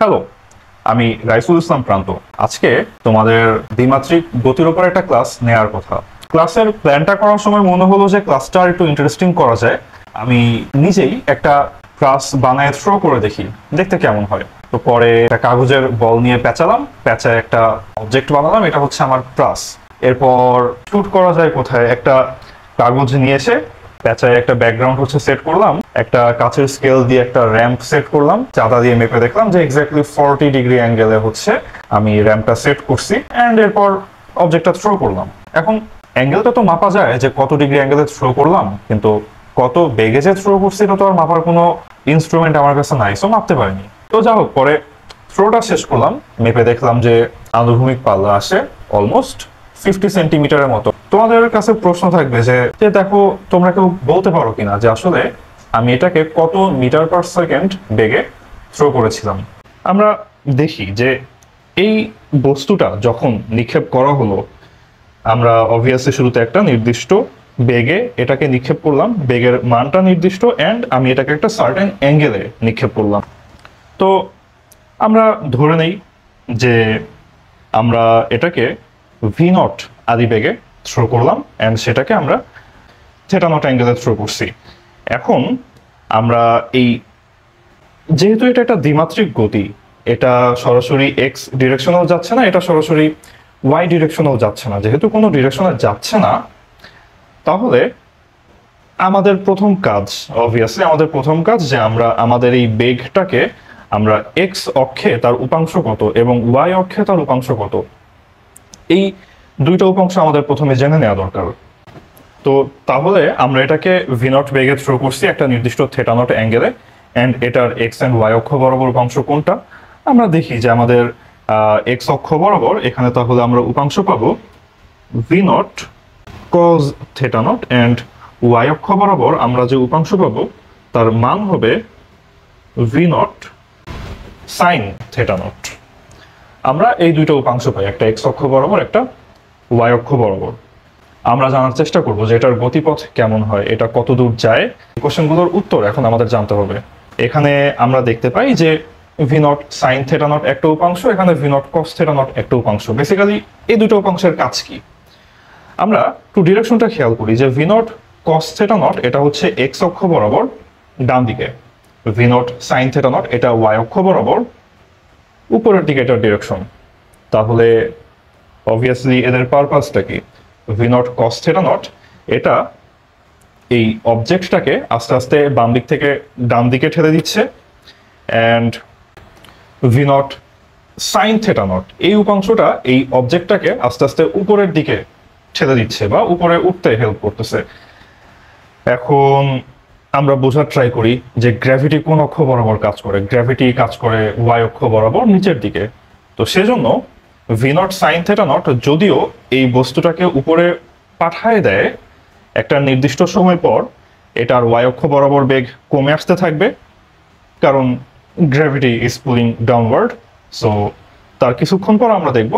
Hello, আমি রাইসুল ইসলাম প্রান্ত। আজকে তোমাদের দ্বিমাত্রিক গতির উপর একটা ক্লাস নেয়ার কথা। ক্লাসের প্ল্যানটা করার সময় মনে হলো যে ক্লাসটা একটু ইন্টারেস্টিং করা যায়। আমি নিজেই একটা ক্লাস বানায় থ্রো করে দেখি, দেখতে কেমন হয়। তো পরে একটা কাগজের বল নিয়ে পেঁচালাম, পেঁচায় একটা অবজেক্ট বানালাম, এটা হচ্ছে আমার ক্লাস। এরপর শুট করা যায় কোথায়, একটা কাগজ নিয়ে এসে প্যাচায় একটা ব্যাকগ্রাউন্ড হচ্ছে সেট করলাম, একটা কাচের স্কেল দিয়ে একটা র্যাম্প সেট করলাম, চাঁদা দিয়ে মেপে দেখলাম যে এক্স্যাক্টলি 40 ডিগ্রি অ্যাঙ্গেলে হচ্ছে আমি র্যাম্পটা সেট করছি। অ্যান্ড এরপর অবজেক্টটা থ্রো করলাম। এখন অ্যাঙ্গেলটা তো মাপা যায় যে কত ডিগ্রি অ্যাঙ্গেলে থ্রো করলাম, কিন্তু কত বেগে যে থ্রো করছি এটা তো আর মাপার কোনো ইনস্ট্রুমেন্ট আমার কাছে নাই, সো মাপতে পারিনি। তো যা হোক, পরে থ্রোটা শেষ করলাম, মেপে দেখলাম যে আনুভূমিক পাল্লা আসে অলমোস্ট 50 সেন্টিমিটারের মতো। তোমাদের কাছে প্রশ্ন থাকবে যে দেখো, তোমরা কেউ বলতে পারো কিনা যে আসলে আমি এটাকে কত মিটার পার সেকেন্ড বেগে থ্রো করেছিলাম। আমরা দেখি যে এই বস্তুটা যখন নিক্ষেপ করা হলো, আমরা অবভিয়াসলি শুরুতে একটা নির্দিষ্ট বেগে এটাকে নিক্ষেপ করলাম, বেগের মানটা নির্দিষ্ট, অ্যান্ড আমি এটাকে একটা সার্টেন অ্যাঙ্গেলে নিক্ষেপ করলাম। তো আমরা ধরে নেই যে আমরা এটাকে ভি নট আদি বেগে থ্রো করলাম, অ্যান্ড সেটাকে আমরা থেটা নট অ্যাঙ্গেলে থ্রো করছি। এখন আমরা যেহেতু এটা একটা দ্বিমাত্রিক গতি, এটা সরাসরি এক্স ডিরেকশনাল যাচ্ছে না, এটা সরাসরি ওয়াই ডিরেকশনাল যাচ্ছে না। যেহেতু কোনো ডিরেকশনে যাচ্ছে না, তাহলে আমাদের প্রথম কাজ যে আমরা আমাদের এই বেগটাকে আমরা এক্স অক্ষে তার উপাংশ কত এবং ওয়াই অক্ষে তার উপাংশ কত, এই দুইটা উপাংশ আমাদের প্রথমে জেনে নেওয়া দরকার। তো তাহলে আমরা এটাকে ভি নট বেগে থ্রো করছি একটা নির্দিষ্ট থেটা নট অ্যাঙ্গেলে, অ্যান্ড এটার এক্স অ্যান্ড ওয়াই অক্ষ বরাবর উপাংশ কোনটা। আমরা দেখি যে আমাদের এক্স অক্ষ বরাবর এখানে তাহলে আমরা উপাংশ পাবো V naught cos theta naught, and Y অক্ষ বরাবর আমরা যে উপাংশ পাবো তার মান হবে V naught sine theta naught. আমরা এই দুইটা উপাংশ পাই, একটা এক্স অক্ষ বরাবর, একটা ওয়াই অক্ষ বরাবর। আমরা জানার চেষ্টা করবো যে এটার গতিপথ কেমন হয়, এটা কত দূর যায়। কোশ্চেনগুলোর উত্তর এখন আমাদের জানতে হবে। এখানে আমরা দেখতে পাই যে v not sine theta not একটা উপাংশ, এখানে V nought cos theta not একটা উপাংশ। বেসিক্যালি এই দুটো উপাংশের কাজ কি, আমরা একটু ডিরেকশনটা খেয়াল করি যে v nought cos theta not এটা হচ্ছে এক্স অক্ষ বরাবর ডান দিকে, V naught sine theta not এটা ওয়াই অক্ষ বরাবর উপরের দিকে এটার ডিরেকশন। তাহলে অবভিয়াসলি এদের পারপাসটা কি, V nought cos theta not এটা এই অবজেক্টটাকে আস্তে আস্তে বাম দিক থেকে ডান দিকে ঠেলে দিচ্ছে, and V naught sine theta not এই উপাংশটা এই অবজেক্টটাকে আস্তে আস্তে উপরের দিকে ঠেলে দিচ্ছে বা উপরে উঠতে হেল্প করতেছে। এখন আমরা বোঝার ট্রাই করি যে গ্র্যাভিটি কোন অক্ষ বরাবর কাজ করে। গ্র্যাভিটি কাজ করে ওয়াই অক্ষ বরাবর নিচের দিকে। তো সেজন্য V naught sine theta not যদিও এই বস্তুটাকে উপরে পাঠায় দেয়, একটা নির্দিষ্ট সময় পর এটার ওয়াই অক্ষ বরাবর বেগ কমে আসতে থাকবে, কারণ gravity is pulling downward. So তার কিছুক্ষণ পর আমরা দেখব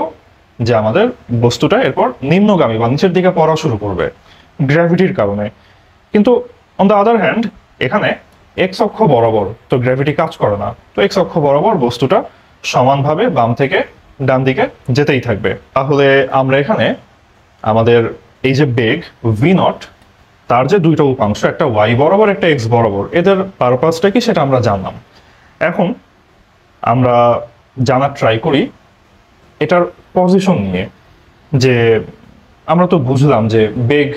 যে আমাদের বস্তুটা এরপর নিম্নগামী বা নিচের দিকে পড়া শুরু করবে গ্র্যাভিটির কারণে। কিন্তু অন দ্য আদার হ্যান্ড এখানে এক্স অক্ষ বরাবর তো গ্র্যাভিটি কাজ করে না, তো এক্স অক্ষ বরাবর বস্তুটা সমানভাবে বাম থেকে ডান দিকে যেতেই থাকবে। তাহলে আমরা এখানে আমাদের এই যে বেগ ভি নট তার যে দুইটা উপাংশ, একটা ওয়াই বরাবর একটা এক্স বরাবর, এদের পারপাসটা কি সেটা আমরা জানলাম। এখন আমরা জানার ট্রাই করি এটার পজিশন নিয়ে, যে আমরা তো বুঝলাম যে বেগ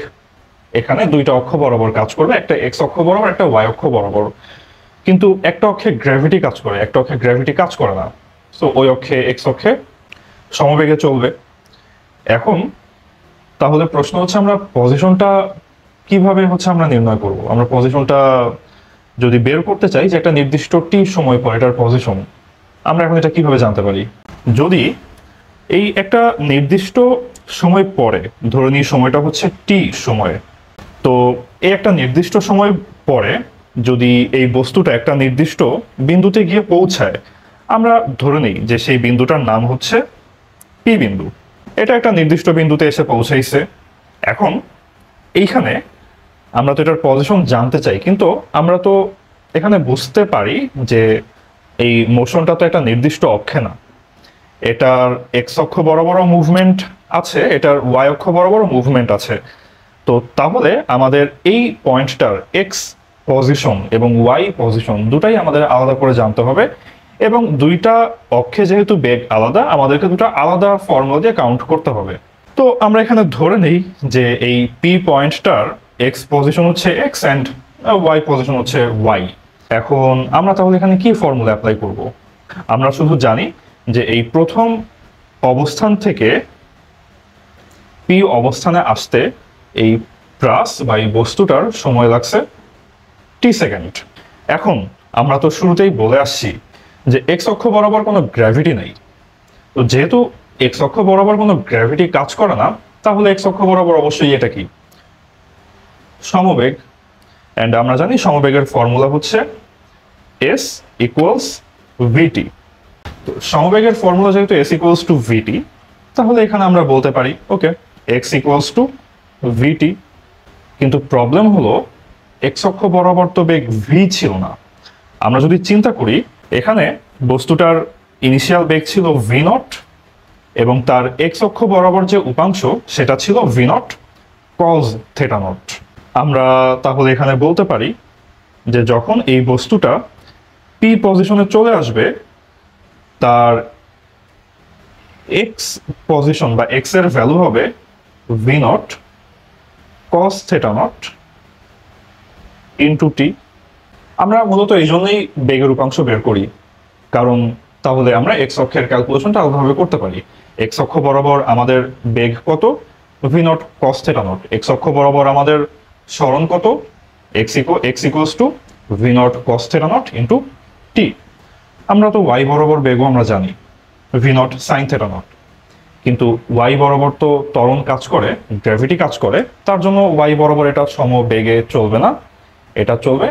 এখানে দুইটা অক্ষ বরাবর কাজ করবে, একটা এক্স অক্ষ বরাবর একটা ওয়াই অক্ষ বরাবর, কিন্তু একটা অক্ষে গ্র্যাভিটি কাজ করে, একটা অক্ষে গ্র্যাভিটি কাজ করে না। সো ওই অক্ষে এক্স অক্ষে সমবেগে চলবে। এখন তাহলে প্রশ্ন হচ্ছে আমরা পজিশনটা কিভাবে হচ্ছে আমরা নির্ণয় করব। আমরা পজিশনটা যদি বের করতে চাই যে একটা নির্দিষ্ট টি সময় পর এটার পজিশন, আমরা এখন এটা কিভাবে জানতে পারি। যদি এই একটা নির্দিষ্ট সময় পরে, ধরে নিই সময়টা হচ্ছে টি সময়ে, তো এই একটা নির্দিষ্ট সময় পরে যদি এই বস্তুটা একটা নির্দিষ্ট বিন্দুতে গিয়ে পৌঁছায়, আমরা ধরে নিই যে সেই বিন্দুটার নাম হচ্ছে পি বিন্দু। এটা একটা নির্দিষ্ট বিন্দুতে এসে পৌঁছাইছে। এখন এইখানে আমরা তো এটার পজিশন জানতে চাই, কিন্তু আমরা তো এখানে বুঝতে পারি যে এই মোশনটা তো একটা নির্দিষ্ট অক্ষে না, এটার এক্স অক্ষ বরাবরও মুভমেন্ট আছে, এটার ওয়াই অক্ষ বরাবরও মুভমেন্ট আছে। তো তাহলে আমাদের এই পয়েন্টটার এক্স পজিশন এবং ওয়াই পজিশন দুটাই আমাদের আলাদা করে জানতে হবে, এবং দুইটা অক্ষে যেহেতু বেগ আলাদা, আমাদেরকে দুটো আলাদা ফর্মুলা দিয়ে কাউন্ট করতে হবে। তো আমরা এখানে ধরে নেই যে এই পি পয়েন্টটার এক্স পজিশন হচ্ছে এক্স অ্যান্ড ওয়াই পজিশন হচ্ছে ওয়াই। এখন আমরা তাহলে এখানে কি ফর্মুলা অ্যাপ্লাই করব? আমরা শুধু জানি যে এই প্রথম অবস্থান থেকে পি অবস্থানে আসতে এই প্রাস বা এই বস্তুটার সময় লাগছে টি সেকেন্ড। এখন আমরা তো শুরুতেই বলে আসছি যে এক্স অক্ষ বরাবর কোনো গ্র্যাভিটি নেই। তো যেহেতু এক্স অক্ষ বরাবর কোনো গ্র্যাভিটি কাজ করে না, তাহলে এক্স অক্ষ বরাবর অবশ্যই এটা কি? সমবেগ। অ্যান্ড আমরা জানি সমবেগের ফর্মুলা হচ্ছে এস ইকুয়ালস ভিটি। তো সমবেগের ফর্মুলা যেহেতু এস ইকুয়ালস টু ভিটি, তাহলে এখানে আমরা বলতে পারি ওকে এক্স ইকুয়ালস টু ভিটি। কিন্তু প্রবলেম হলো এক্স অক্ষ বরাবর তো বেগ ভি ছিল না। আমরা যদি চিন্তা করি, এখানে বস্তুটার ইনিশিয়াল বেগ ছিল ভি নট, এবং তার এক্স অক্ষ বরাবর যে উপাংশ সেটা ছিল V naught cos theta naught. আমরা তাহলে এখানে বলতে পারি যে যখন এই বস্তুটা পি পজিশনে চলে আসবে, তার এক্স পজিশন বা এক্স এর ভ্যালু হবে V nought cos theta nought into t. আমরা মূলত এই জন্যই বেগের উপাংশ বের করি, কারণ তাহলে আমরা এক্স অক্ষের ক্যালকুলেশনটা আলাদাভাবে করতে পারি। এক্স অক্ষ বরাবর আমাদের বেগ কত? V nought cos theta nought. X অক্ষ বরাবর আমাদের সরণ কত? X equals to V nought cos theta nought into t. আমরা তো ওয়াই বরাবর বেগও আমরা জানি v not sine theta nought, কিন্তু ওয়াই বরাবর তো ত্বরণ কাজ করে, গ্র্যাভিটি কাজ করে, তার জন্য ওয়াই বরাবর এটা সম বেগে চলবে না, এটা চলবে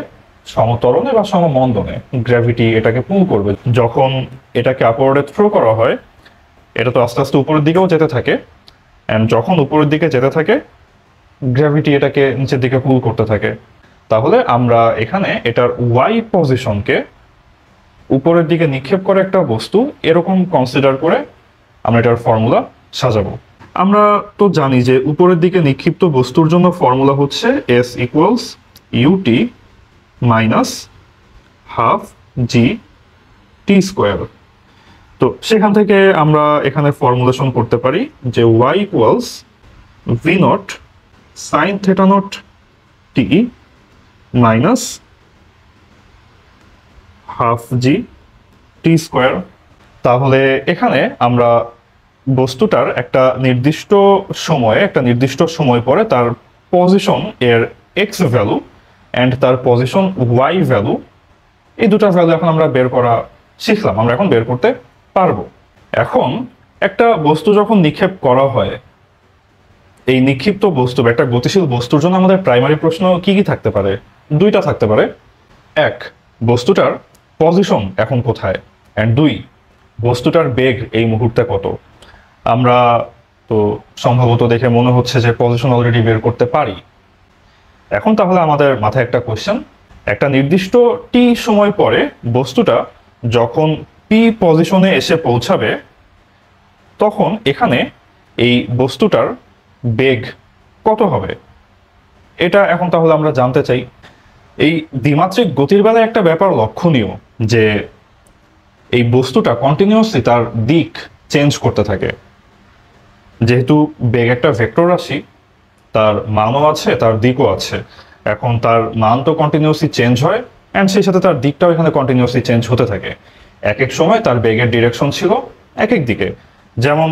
সমতরণে বা সমমন্দনে। গ্র্যাভিটি এটাকে পুল করবে। যখন এটাকে আপওয়ার্ডে থ্রো করা হয়, এটা তো আস্তে আস্তে উপরের দিকেও যেতে থাকে, অ্যান্ড যখন উপরের দিকে যেতে থাকে, গ্র্যাভিটি এটাকে নিচের দিকে পুল করতে থাকে। তাহলে আমরা এখানে এটার ওয়াই পজিশনকে উপরের দিকে নিক্ষেপ করে একটা বস্তু এরকম কনসিডার করে আমরা এটার ফর্মুলা সাজাবো। আমরা তো জানি যে উপরের দিকে নিক্ষিপ্ত বস্তুর জন্য ফর্মুলা হচ্ছে s equals u t minus half g t square. তো সেখান থেকে আমরা এখানে ফর্মুলেশন করতে পারি যে y equals v not sine theta nought t minus half g t square. তাহলে এখানে আমরা বস্তুটার একটা নির্দিষ্ট সময় পরে তার পজিশন এর এক্স ভ্যালু অ্যান্ড তার পজিশন ওয়াই ভ্যালু, এই দুটা ভ্যালু এখন আমরা বের করা শিখলাম, আমরা এখন বের করতে পারবো। এখন একটা বস্তু যখন নিক্ষেপ করা হয়, এই নিক্ষিপ্ত বস্তু বা একটা গতিশীল বস্তুর জন্য আমাদের প্রাইমারি প্রশ্ন কি কি থাকতে পারে? দুইটা থাকতে পারে। এক, বস্তুটার পজিশন এখন কোথায়, অ্যান্ড দুই, বস্তুটার বেগ এই মুহূর্তে কত। আমরা তো সম্ভবত দেখে মনে হচ্ছে যে পজিশন অলরেডি বের করতে পারি। এখন তাহলে আমাদের মাথায় একটা কোয়েশ্চেন, একটা নির্দিষ্ট টি সময় পরে বস্তুটা যখন পি পজিশনে এসে পৌঁছাবে, তখন এখানে এই বস্তুটার বেগ কত হবে, এটা এখন তাহলে আমরা জানতে চাই। এই দ্বিমাত্রিক গতির বেলায় একটা ব্যাপার লক্ষণীয়, যে এই বস্তুটা কন্টিনিউয়াসলি তার দিক চেঞ্জ করতে থাকে। যেহেতু বেগ একটা ভেক্টর রাশি, তার মানও আছে, তার দিকও আছে। এখন তার মান তো কন্টিনিউয়াসলি চেঞ্জ হয়, অ্যান্ড সেই সাথে তার দিকটাও এখানে কন্টিনিউয়াসলি চেঞ্জ হতে থাকে। এক এক সময় তার বেগের ডিরেকশন ছিল এক এক দিকে। যেমন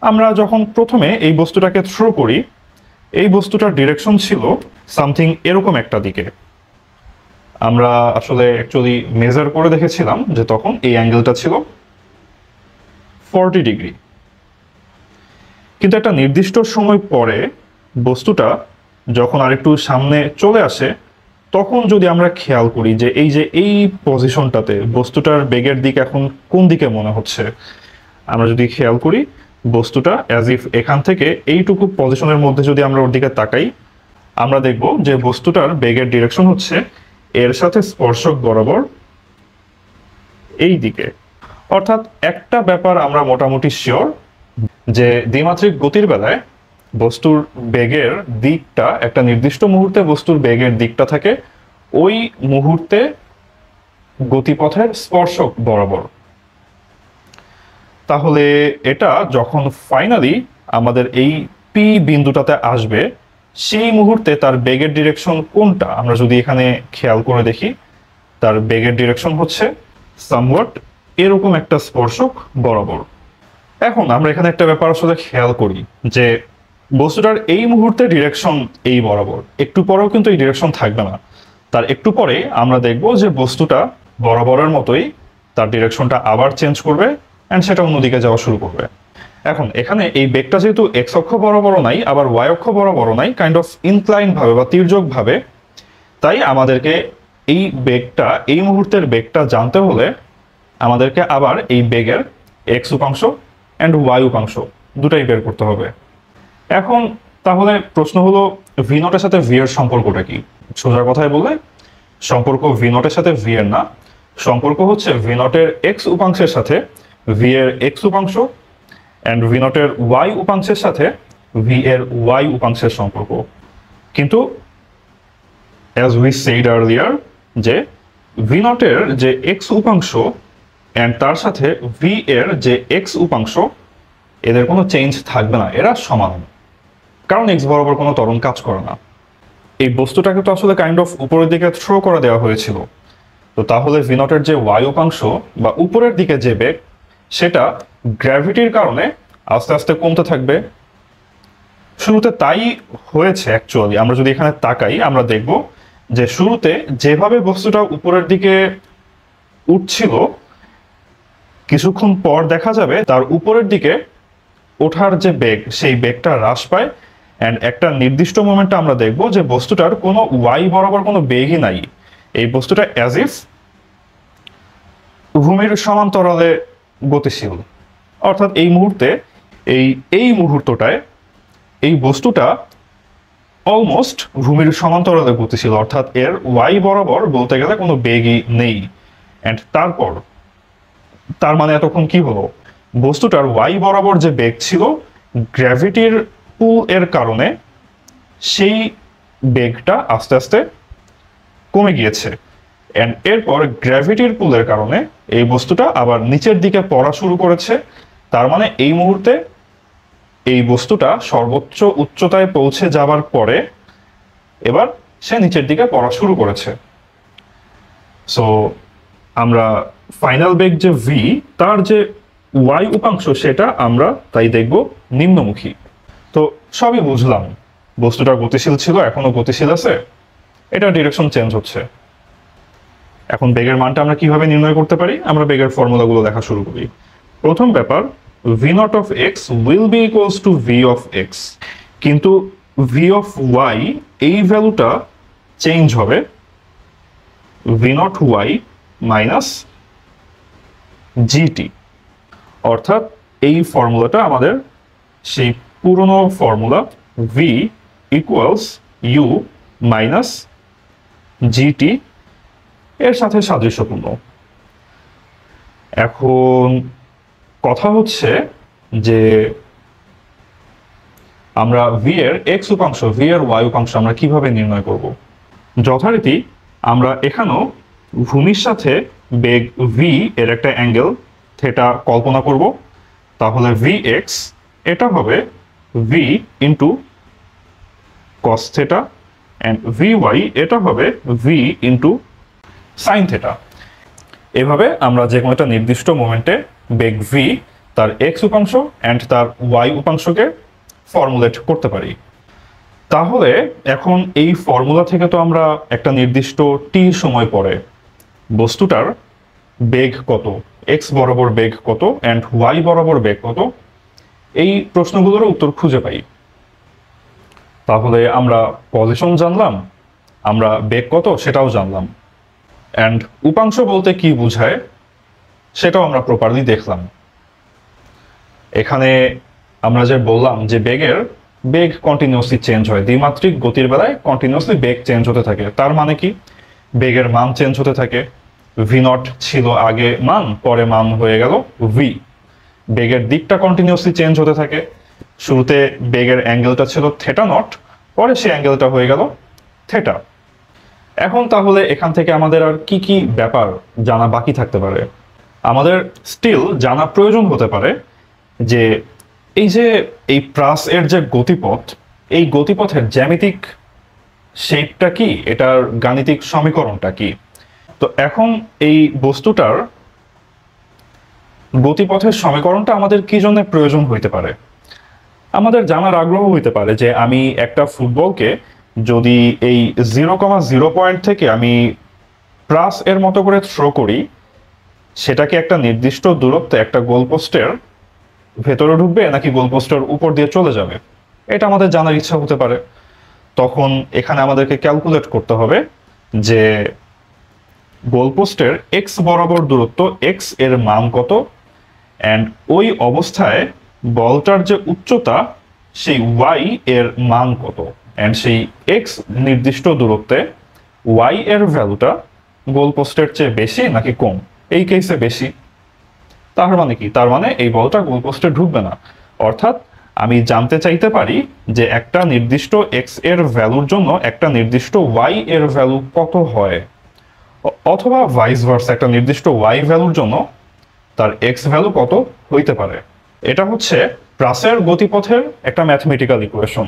আমরা যখন প্রথমে এই বস্তুটাকে থ্রো করি, এই বস্তুটার ডিরেকশন ছিল সামথিং এরকম একটা দিকে। আমরা আসলে অ্যাকচুয়ালি মেজার করে দেখেছিলাম যে তখন এই অ্যাঙ্গেলটা ছিল 40 ডিগ্রি। কিন্তু একটা নির্দিষ্ট সময় পরে বস্তুটা যখন আরেকটু সামনে চলে আসে, তখন যদি আমরা খেয়াল করি যে এই পজিশনটাতে বস্তুটার বেগের দিক এখন কোন দিকে মনে হচ্ছে, আমরা যদি খেয়াল করি বস্তুটা অ্যাজ ইফ এখান থেকে এইটুকু পজিশনের মধ্যে যদি আমরা ওর দিকে তাকাই, আমরা দেখব যে বস্তুটার বেগের ডিরেকশন হচ্ছে এর সাথে স্পর্শক বরাবর এই দিকে। অর্থাৎ একটা ব্যাপার আমরা মোটামুটি শিওর যে দ্বিমাত্রিক গতির বেলায় বস্তুর বেগের দিকটা একটা নির্দিষ্ট মুহূর্তে বস্তুর বেগের দিকটা থাকে ওই মুহূর্তে গতিপথের স্পর্শক বরাবর। তাহলে এটা যখন ফাইনালি আমাদের এই পি বিন্দুটাতে আসবে সেই মুহূর্তে তার বেগের ডিরেকশন কোনটা আমরা যদি এখানে খেয়াল করে দেখি, তার বেগের ডিরেকশন হচ্ছে সামওয়াট এরকম একটা স্পর্শক বরাবর। এখন আমরা এখানে একটা ব্যাপার আসলে খেয়াল করি যে বস্তুটার এই মুহূর্তে ডিরেকশন এই বরাবর, একটু পরেও কিন্তু এই ডিরেকশন থাকবে না। তার একটু পরে আমরা দেখব যে বস্তুটা বরাবরের মতোই তার ডিরেকশনটা আবার চেঞ্জ করবে অ্যান্ড সেটা অন্যদিকে যাওয়া শুরু করবে। এখন এখানে এই বেগটা যেহেতু এক্স অক্ষ বরাবরও নাই আবার ওয়াই অক্ষ বরাবরও নাই, কাইন্ড অফ ইনক্লাইন ভাবে বা তির্যক ভাবে, তাই আমাদেরকে এই বেগটা এই মুহূর্তের বেগটা জানতে হলে আমাদেরকে আবার এই বেগের এক্স উপাংশ অ্যান্ড ওয়াই উপাংশ দুটাই বের করতে হবে। এখন তাহলে প্রশ্ন হলো ভি নটের সাথে ভি এর সম্পর্কটা কি? সোজা কথায় বলে সম্পর্ক ভি নটের সাথে ভি এর না, সম্পর্ক হচ্ছে ভি নটের এক্স উপাংশের সাথে ভি এর এক্স উপাংশ অ্যান্ড ভি নটের ওয়াই উপাংশের সাথে ভি এর ওয়াই উপাংশের সম্পর্ক। কিন্তু অ্যাজ উই সেড আর্লিয়ার যে ভি নটের যে এক্স উপাংশ অ্যান্ড তার সাথে ভি এর যে এক্স উপাংশ এদের কোনো চেঞ্জ থাকবে না, এরা সমান, কারণ এক্স বরাবর কোনো ত্বরণ কাজ করে না। এই বস্তুটাকে তো আসলে কাইন্ড অফ উপরের দিকে থ্রো করে দেওয়া হয়েছিল, তো তাহলে ভি নটের যে ওয়াই উপাংশ বা উপরের দিকে যে বেগ সেটা গ্র্যাভিটির কারণে আস্তে আস্তে কমতে থাকবে। শুরুতে তাই হয়েছে অ্যাকচুয়ালি। আমরা যদি এখানে তাকাই আমরা দেখব যে শুরুতে যেভাবে বস্তুটা উপরের দিকে উঠছিল কিছুক্ষণ পর দেখা যাবে তার উপরের দিকে ওঠার যে বেগ সেই বেগটা হ্রাস পায় অ্যান্ড একটা নির্দিষ্ট মোমেন্টে আমরা দেখব যে বস্তুটার কোনো ওয়াই বরাবর কোনো বেগই নাই। এই বস্তুটা অ্যাজ ইফ ভূমির সমান্তরালে গতিশীল। অর্থাৎ এই মুহূর্তে এই মুহূর্তটায় এই বস্তুটা অলমোস্ট ভূমির সমান্তরালে গতিশীল, অর্থাৎ এর ওয়াই বরাবর বলতে গেলে কোনো বেগই নেই। অ্যান্ড তারপর তার মানে এতক্ষণ কি হলো, বস্তুটার ওয়াই বরাবর যে বেগ ছিল গ্র্যাভিটির পুল এর কারণে সেই বেগটা আস্তে আস্তে কমে গিয়েছে অ্যান্ড এরপর গ্র্যাভিটির পুলের কারণে এই বস্তুটা আবার নিচের দিকে পড়া শুরু করেছে। তার মানে এই মুহূর্তে এই বস্তুটা সর্বোচ্চ উচ্চতায় পৌঁছে যাবার পরে এবার সে নিচের দিকে পড়া শুরু করেছে। সো আমরা ফাইনাল বেগ যে ভি তার যে ওয়াই উপাংশ সেটা আমরা তাই দেখব নিম্নমুখী। তো সবই বুঝলাম, বস্তুটা গতিশীল ছিল, এখনো গতিশীল আছে, এটা ডিরেকশন চেঞ্জ হচ্ছে। এখন বেগের মানটা আমরা কিভাবে নির্ণয় করতে পারি? আমরা বেগের ফর্মুলাগুলো দেখা শুরু করি। প্রথম ব্যাপার, V naught of X will be equals to V of X, কিন্তু ভি অফ ওয়াই এই ভ্যালুটা চেঞ্জ হবে V naught Y minus GT. অর্থাৎ এই ফর্মুলাটা আমাদের সেই পুরনো formula V equals U minus GT এর সাথে সাদৃশ্যপূর্ণ। এখন কথা হচ্ছে যে আমরা ভি এর এক্স উপাংশ ভি এর ওয়াই উপাংশ আমরা কিভাবে নির্ণয় করব? যথারীতি আমরা এখানেও ভূমির সাথে বেগ ভি এর একটা অ্যাঙ্গেল থেটা কল্পনা করব। তাহলে ভি এক্স এটা হবে V into cos theta and V Y এটা হবে ভি ইন্টু সাইন থেটা। এভাবে আমরা যে কোনো একটা নির্দিষ্ট মোমেন্টে বেগ ভি তার এক্স উপাংশ অ্যান্ড তার ওয়াই উপাংশকে ফর্মুলেট করতে পারি। তাহলে এখন এই ফর্মুলা থেকে তো আমরা একটা নির্দিষ্ট টি সময় পরে বস্তুটার বেগ কত, এক্স বরাবর বেগ কত অ্যান্ড ওয়াই বরাবর বেগ কত, এই প্রশ্নগুলোর উত্তর খুঁজে পাই। তাহলে আমরা পজিশন জানলাম, আমরা বেগ কত সেটাও জানলাম, অ্যান্ড উপাংশ বলতে কি বোঝায় সেটাও আমরা প্রপারলি দেখলাম। এখানে আমরা যে বললাম যে বেগ কন্টিনিউসলি চেঞ্জ হয়, দ্বিমাত্রিক গতির বেলায় কন্টিনিউসলি বেগ চেঞ্জ হতে থাকে। তার মানে কি, বেগের মান চেঞ্জ হতে থাকে, ভি নট ছিল আগে মান, পরে মান হয়ে গেল ভি। বেগের দিকটা কন্টিনিউসলি চেঞ্জ হতে থাকে। শুরুতে বেগের অ্যাঙ্গেলটা ছিল থেটা নট, পরে সেই অ্যাঙ্গেলটা হয়ে গেল থেটা। এখন তাহলে এখান থেকে আমাদের আর কি কি ব্যাপার জানা বাকি থাকতে পারে? আমাদের স্টিল জানা প্রয়োজন হতে পারে যে এই প্রাস এর যে গতিপথ, এই গতিপথের জ্যামিতিক শেপটা কি, এটার গাণিতিক সমীকরণটা কি। তো এখন এই বস্তুটার গতিপথের সমীকরণটা আমাদের কি জন্য প্রয়োজন হইতে পারে? আমাদের জানার আগ্রহ হইতে পারে যে আমি একটা ফুটবলকে যদি এই 0,0 পয়েন্ট থেকে আমি প্রাস এর মতো করে থ্রো করি, সেটাকে একটা নির্দিষ্ট দূরত্বে একটা গোলপোস্টের ভেতরে ঢুকবে নাকি গোলপোস্টের উপর দিয়ে চলে যাবে, এটা আমাদের জানার ইচ্ছা হতে পারে। তখন এখানে আমাদেরকে ক্যালকুলেট করতে হবে যে গোলপোস্টের এক্স বরাবর দূরত্ব, এক্স এর মান কত, অ্যান্ড ওই অবস্থায় বলটার যে উচ্চতা সেই ওয়াই এর মান কত, অ্যান্ড সেই এক্স নির্দিষ্ট দূরত্বে ওয়াই এর ভ্যালুটা গোলপোস্টের চেয়ে বেশি নাকি কম। এই কেসে বেশি। তার মানে কি? তার মানে এই বলটা গোলপোস্টে ঢুকবে না। অর্থাৎ আমি জানতে চাইতে পারি যে একটা নির্দিষ্ট এক্স এর ভ্যালুর জন্য একটা নির্দিষ্ট ওয়াই এর ভ্যালু কত হয়, অথবা ভাইস ভার্সা, একটা নির্দিষ্ট ওয়াই ভ্যালুর জন্য তার এক্স ভ্যালু কত হইতে পারে। এটা হচ্ছে প্রাসের গতিপথের একটা ম্যাথমেটিক্যাল ইকুয়েশন।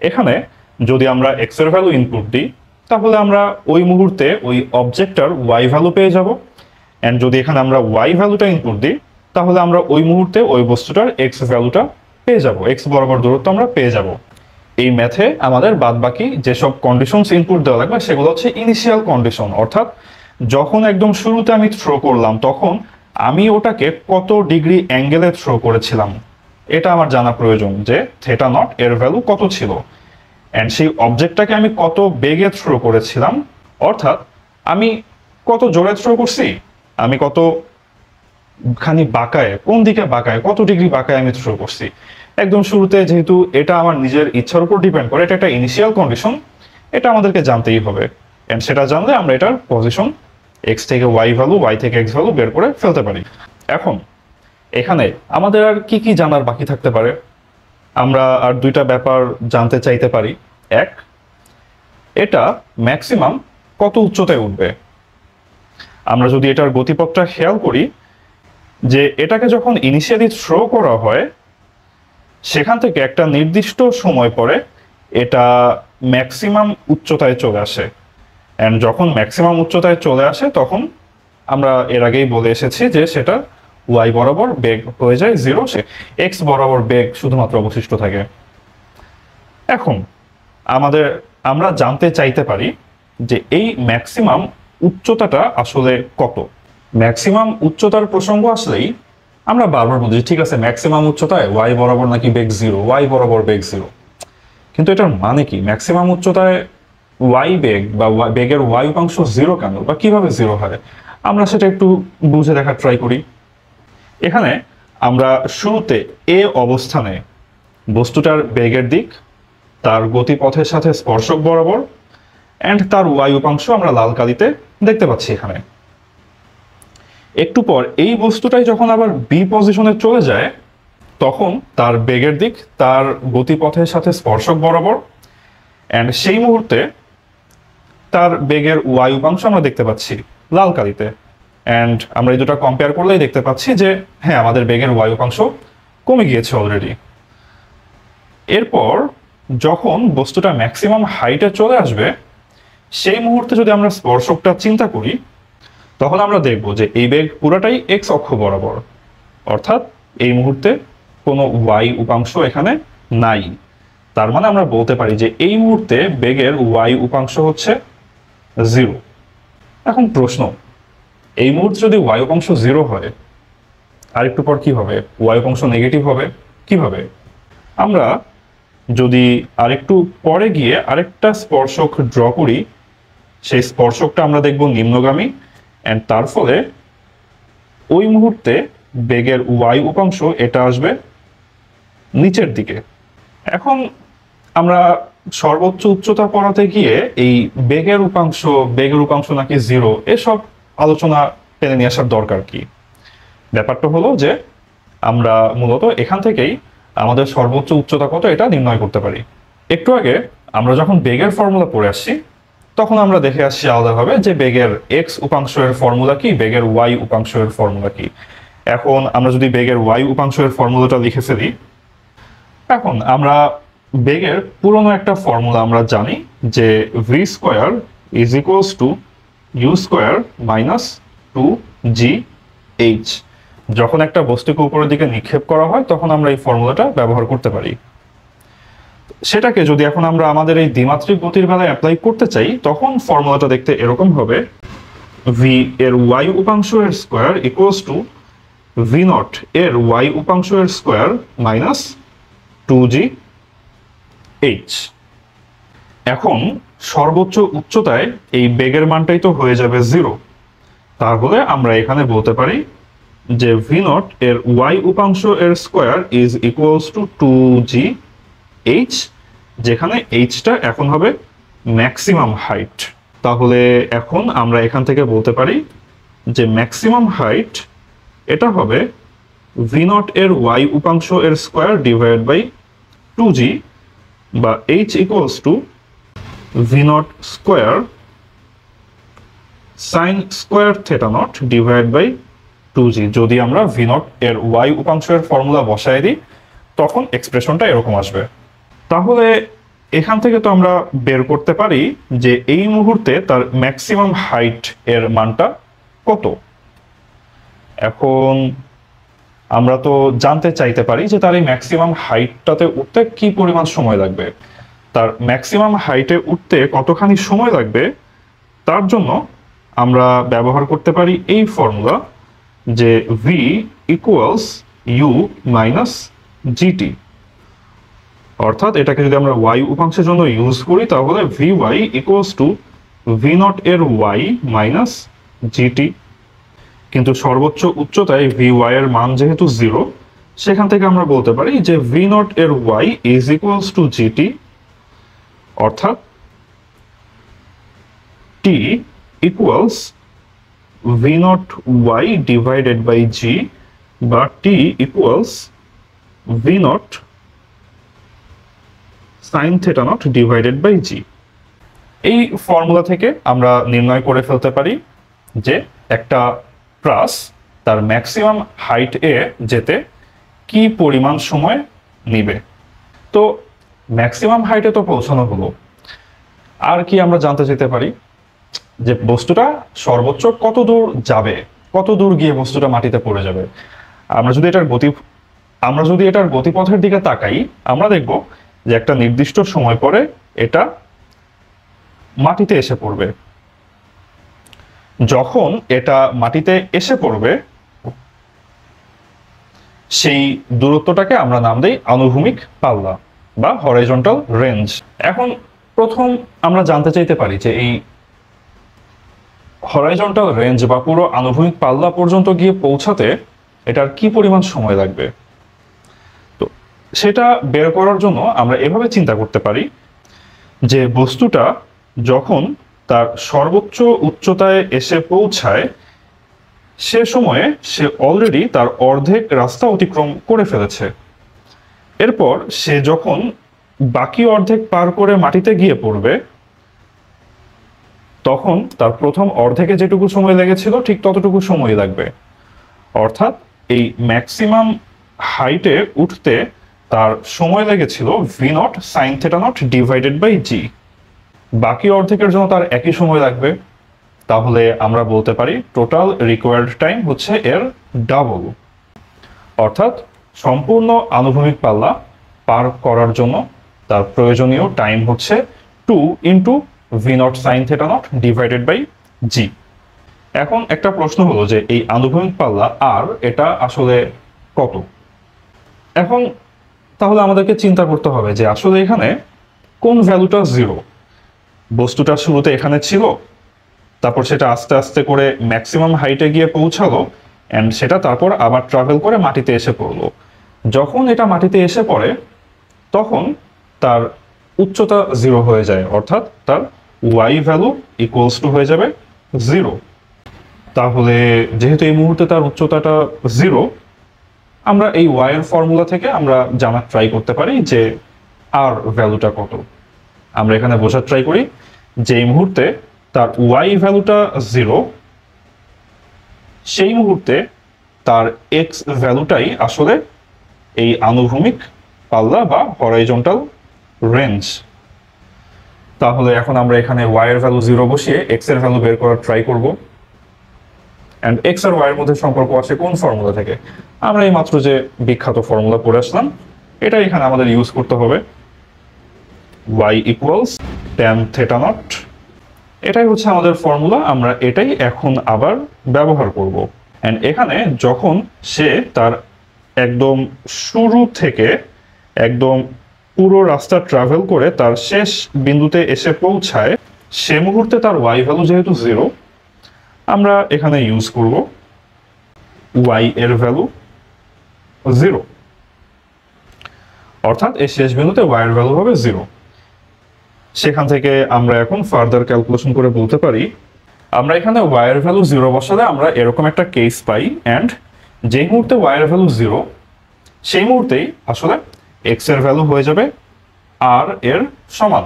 এখানে যদি আমরা এক্স এর ভ্যালু ইনপুট দিই, তাহলে আমরা ওই মুহূর্তে ওই অবজেক্টটার ওয়াই ভ্যালু পেয়ে যাব। অ্যান্ড যদি এখানে আমরা ওয়াই ভ্যালুটা ইনপুট দিই, তাহলে আমরা ওই মুহূর্তে ওই বস্তুটার এক্স ভ্যালুটা পেয়ে যাব, এক্স বরাবর দূরত্ব আমরা পেয়ে যাব। এই ম্যাথে আমাদের বাদবাকি যেসব কন্ডিশনস ইনপুট দেওয়া লাগবে সেগুলো হচ্ছে ইনিশিয়াল কন্ডিশন, অর্থাৎ যখন একদম শুরুতে আমি থ্রো করলাম তখন আমি ওটাকে কত ডিগ্রি অ্যাঙ্গেলে থ্রো করেছিলাম, এটা আমার জানা প্রয়োজন যে থেটা নট এর ভ্যালু কত ছিল, অ্যান্ড সেই অবজেক্টটাকে আমি কত বেগে থ্রো করেছিলাম, অর্থাৎ আমি কত জোরে থ্রো করছি, আমি কতখানি বাঁকায়, কোন দিকে বাঁকায়, কত ডিগ্রি বাঁকায় আমি থ্রো করছি। একদম শুরুতে যেহেতু এটা আমার নিজের ইচ্ছার উপর ডিপেন্ড করে, এটা একটা ইনিশিয়াল কন্ডিশন, এটা আমাদেরকে জানতেই হবে। অ্যান্ড সেটা জানলে আমরা এটার পজিশন এক্স থেকে ওয়াই ভ্যালু, ওয়াই থেকে এক্স ভ্যালু বের করে ফেলতে পারি। এখন এখানে আমাদের আর কি কি জানার বাকি থাকতে পারে? আমরা আর দুইটা ব্যাপার জানতে চাইতে পারি। এক, এটা ম্যাক্সিমাম কত উচ্চতায় উঠবে। আমরা যদি এটার গতিপথটা খেয়াল করি, যে এটাকে যখন ইনিশিয়ালি থ্রো করা হয় সেখান থেকে একটা নির্দিষ্ট সময় পরে এটা ম্যাক্সিমাম উচ্চতায় চলে আসে। অ্যান্ড যখন ম্যাক্সিমাম উচ্চতায় চলে আসে তখন আমরা এর আগেই বলে এসেছি যে সেটা ওয়াই বরাবর বেগ হয়ে যায় 0, সে এক্স বরাবর বেগ শুধুমাত্র অবশিষ্ট থাকে। এখন আমরা জানতে চাইতে পারি যে এই ম্যাক্সিমাম উচ্চতাটা আসলে কত। ম্যাক্সিমাম উচ্চতার প্রসঙ্গ আসলেই আমরা বারবার বলছি ঠিক আছে ম্যাক্সিমাম উচ্চতায় ওয়াই বরাবর নাকি বেগ 0, ওয়াই বরাবর বেগ 0, কিন্তু এটার মানে কি? ম্যাক্সিমাম উচ্চতায় ওয়াই বেগ বা বেগের ওয়াই উপাংশ 0 কেন, বা কিভাবে 0 হয়? আমরা সেটা একটু বুঝে দেখার ট্রাই করি। এখানে আমরা শুরুতে এ অবস্থানে বস্তুটার বেগের দিক, তার গতিপথের সাথে স্পর্শক বরাবর, অ্যান্ড তার ওয়াই উপাংশ আমরা লাল কালিতে দেখতে পাচ্ছি এখানে। একটু পর এই বস্তুটাই যখন আবার বি পজিশনে চলে যায়, তখন তার বেগের দিক, তার গতিপথের সাথে স্পর্শক বরাবর, অ্যান্ড সেই মুহূর্তে তার বেগের ওয়াই উপাংশ আমরা দেখতে পাচ্ছি লাল কালিতে। অ্যান্ড আমরা এই দুটো কম্পেয়ার করলেই দেখতে পাচ্ছি যে হ্যাঁ, আমাদের বেগের ওয়াই উপাংশ কমে গিয়েছে অলরেডি। এরপর যখন বস্তুটা ম্যাক্সিমাম হাইটে চলে আসবে, সেই মুহূর্তে যদি আমরা স্পর্শকটা চিন্তা করি, তখন আমরা দেখব যে এই বেগ পুরোটাই এক্স অক্ষ বরাবর, অর্থাৎ এই মুহূর্তে কোনো ওয়াই উপাংশ এখানে নাই। তার মানে আমরা বলতে পারি যে এই মুহূর্তে বেগের ওয়াই উপাংশ হচ্ছে 0। এখন প্রশ্ন, এই মুহূর্তে যদি ওয়াই উপাংশ 0 হয়, আর একটু পর কি হবে? ওয়াই উপাংশ নেগেটিভ হবে। কিভাবে? আমরা যদি আরেকটু পরে গিয়ে আরেকটা স্পর্শক ড্র করি, সেই স্পর্শকটা আমরা দেখব নিম্নগামী, অ্যান্ড তার ফলে ওই মুহূর্তে বেগের ওয়াই উপাংশ এটা আসবে নিচের দিকে। এখন আমরা সর্বোচ্চ উচ্চতা পড়াতে গিয়ে এই বেগের উপাংশ নাকি 0 এসব আলোচনা টেনে নিয়ে আসার দরকার কি? ব্যাপারটা হলো যে আমরা মূলত এখান থেকেই আমাদের সর্বোচ্চ উচ্চতা কত এটা নির্ণয় করতে পারি। একটু আগে আমরা যখন বেগের ফর্মুলা পড়ে আসছি তখন আমরা দেখে আসছি আলাদাভাবে যে বেগের এক্স উপাংশের ফর্মুলা কি, বেগের ওয়াই উপাংশের ফর্মুলা কি। এখন আমরা যদি বেগের ওয়াই উপাংশের ফর্মুলাটা লিখে ফেলি, এখন আমরা বেগের পুরনো একটা ফর্মুলা আমরা জানি যে V square is equals to U square minus 2gh। যখন একটা বস্তুকে উপরের দিকে নিক্ষেপ করা হয় তখন আমরা এই ফর্মুলাটা ব্যবহার করতে পারি। সেটাকে যদি এখন আমরা আমাদের এই দ্বিমাত্রিক গতির বেলায় অ্যাপ্লাই করতে চাই তখন ফর্মুলাটা দেখতে এরকম হবে, ভি এর ওয়াই উপাংশ এর square equals to V naught এর ওয়াই উপাংশ এর স্কোয়ার মাইনাস 2gh। এখন সর্বোচ্চ উচ্চতায় এই বেগের মানটাই তো হয়ে যাবে 0। তাহলে আমরা এখানে বলতে পারি যে ভি নট এর ওয়াই উপাংশ এর square is equals two 2gh, যেখানে এইচটা এখন হবে ম্যাক্সিমাম হাইট। তাহলে এখন আমরা এখান থেকে বলতে পারি যে ম্যাক্সিমাম হাইট এটা হবে ভি নট এর ওয়াই উপাংশ এর স্কোয়ার ডিভাইড বাই 2g, বা h equals to V naught square sine square theta naught divide by 2g। যদি আমরা ভি নট এর ওয়াই উপাংশের ফর্মুলা বসায় দিই তখন এক্সপ্রেশনটা এরকম আসবে। তাহলে এখান থেকে তো আমরা বের করতে পারি যে এই মুহূর্তে তার ম্যাক্সিমাম হাইট এর মানটা কত। এখন আমরা তো জানতে চাইতে পারি যে তার এই ম্যাক্সিমাম হাইটটাতে উঠতে কি পরিমাণ সময় লাগবে। তার ম্যাক্সিমাম হাইটে উঠতে কতখানি সময় লাগবে তার জন্য আমরা ব্যবহার করতে পারি এই ফর্মুলা যে V equals U minus GT. অর্থাৎ এটাকে যদি আমরা ওয়াই উপাংশের জন্য ইউজ করি তাহলে V Y equals to V naught এর ওয়াই মাইনাস জিটি। কিন্তু সর্বোচ্চ উচ্চতায় ভি ওয়াই এর মান যেহেতু 0, সেখান থেকে আমরা বলতে পারি যে ভি নট এর y is equals to g t, অর্থাৎ t equals v not y divided by g, বা t equals v not sine theta nought divided by g. এই ফর্মুলা থেকে আমরা নির্ণয় করে ফেলতে পারি যে একটা ট্রাস তার ম্যাক্সিমাম হাইট এ যেতে কি পরিমাণ সময় নেবে। তো ম্যাক্সিমাম হাইটে তো পৌঁছানো হলো, আর কি আমরা জানতে চাইতে পারি যে বস্তুটা সর্বোচ্চ কত দূর যাবে, কত দূর গিয়ে বস্তুটা মাটিতে পড়ে যাবে। আমরা যদি এটার গতিপথের দিকে তাকাই আমরা দেখব যে একটা নির্দিষ্ট সময় পরে এটা মাটিতে এসে পড়বে। যখন এটা মাটিতে এসে পড়বে সেই দূরত্বটাকে আমরা নাম দেই আনুভূমিক পাল্লা বা হরাইজন্টাল রেঞ্জ। এখন প্রথম আমরা জানতে চাইতে পারি যে এই হরাইজন্টাল রেঞ্জ বা পুরো আনুভূমিক পাল্লা পর্যন্ত গিয়ে পৌঁছাতে এটার কি পরিমাণ সময় লাগবে। তো সেটা বের করার জন্য আমরা এভাবে চিন্তা করতে পারি যে বস্তুটা যখন তার সর্বোচ্চ উচ্চতায় এসে পৌঁছায় সে সময়ে সে অলরেডি তার অর্ধেক রাস্তা অতিক্রম করে ফেলেছে। এরপর সে যখন বাকি অর্ধেক পার করে মাটিতে গিয়ে পড়বে তখন তার প্রথম অর্ধেকে যেটুকু সময় লেগেছিল ঠিক ততটুকু সময় লাগবে। অর্থাৎ এই ম্যাক্সিমাম হাইটে উঠতে তার সময় লেগেছিল v not sine theta nought divided by g. বাকি অর্ধেকের জন্য তার একই সময় লাগবে। তাহলে আমরা বলতে পারি টোটাল রিকোয়ার্ড টাইম হচ্ছে এর ডাবল। অর্থাৎ সম্পূর্ণ আনুভূমিক পাল্লা পার করার জন্য তার প্রয়োজনীয় টাইম হচ্ছে 2 into v not sine theta nought divided by g. এখন একটা প্রশ্ন হলো যে এই আনুভূমিক পাল্লা আর এটা আসলে কত। এখন তাহলে আমাদেরকে চিন্তা করতে হবে যে আসলে এখানে কোন ভ্যালুটা 0। বস্তুটা শুরুতে এখানে ছিল, তারপর সেটা আস্তে আস্তে করে ম্যাক্সিমাম হাইটে গিয়ে পৌঁছালো অ্যান্ড সেটা তারপর আবার ট্রাভেল করে মাটিতে এসে পড়লো। যখন এটা মাটিতে এসে পড়ে তখন তার উচ্চতা 0 হয়ে যায়, অর্থাৎ তার ওয়াই ভ্যালু ইকুয়ালস টু হয়ে যাবে 0। তাহলে যেহেতু এই মুহূর্তে তার উচ্চতাটা 0, আমরা এই y এর ফর্মুলা থেকে আমরা জানার ট্রাই করতে পারি যে আর ভ্যালুটা কত। আমরা এখানে বোঝার ট্রাই করি যে এই মুহূর্তে তার y ভ্যালুটা 0, সেই মুহূর্তে তার x ভ্যালুটাই আসলে এই আনুভূমিক পাল্লা বা হরাইজন্টাল রেঞ্জ। তাহলে এখন আমরা এখানে y এর ভ্যালু 0 বসিয়ে x এর ভ্যালু বের করার ট্রাই করব। এন্ড x আর y এর মধ্যে সম্পর্ক আসে কোন ফর্মুলা থেকে? আমরা এই মাত্র যে বিখ্যাত ফর্মুলা পড়ে আসলাম, এটা এখানে আমাদের ইউজ করতে হবে। y equals tan theta naught, এটাই হচ্ছে আমাদের ফর্মুলা। আমরা এটাই এখন আবার ব্যবহার করব। এন্ড এখানে যখন সে তার একদম শুরু থেকে একদম পুরো রাস্তা ট্রাভেল করে তার শেষ বিন্দুতে এসে পৌঁছায়, সে মুহূর্তে তার y ভ্যালু যেহেতু 0, আমরা এখানে ইউজ করব y এর ভ্যালু 0, অর্থাৎ এই শেষ বিন্দুতে y এর ভ্যালু হবে 0। সেখান থেকে আমরা এখন ফার্দার ক্যালকুলেশন করে বলতে পারি, আমরা এখানে y এর ভ্যালু 0 বসালে আমরা এরকম একটা কেস পাই। এন্ড যেই মুহূর্তে y এর ভ্যালু 0, সেই মুহূর্তেই আসলে x এর ভ্যালু হয়ে যাবে r এর সমান।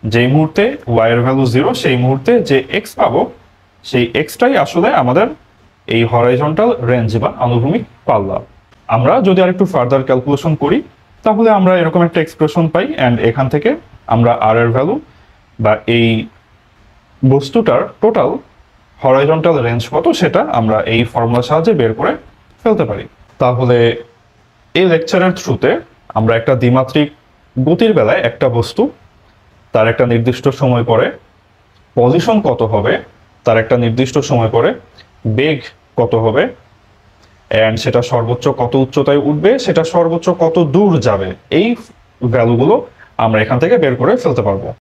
যেই মুহূর্তে y এর ভ্যালু 0, সেই মুহূর্তে যে x পাবো, সেই xটাই আসলে আমাদের এই হরাইজন্টাল রেঞ্জ বা আনুভূমিক পাল্লা। আমরা যদি আরেকটু ফার্দার ক্যালকুলেশন করি, তাহলে আমরা এরকম একটা এক্সপ্রেশন পাই। এন্ড এখান থেকে আমরা r এর ভ্যালু বা এই বস্তুটার টোটাল হরাইজন্টাল রেঞ্জ কত, সেটা আমরা এই ফর্মুলার সাহায্যে বের করে ফেলতে পারি। তাহলে এই লেকচারের থ্রুতে আমরা একটা দ্বিমাত্রিক গতির বেলায় একটা বস্তু তার একটা নির্দিষ্ট সময় পরে পজিশন কত হবে, তার একটা নির্দিষ্ট সময় পরে বেগ কত হবে, এন্ড সেটা সর্বোচ্চ কত উচ্চতায় উঠবে, সেটা সর্বোচ্চ কত দূর যাবে, এই ভ্যালুগুলো আমরা এখান থেকে বের করে ফেলতে পারবো।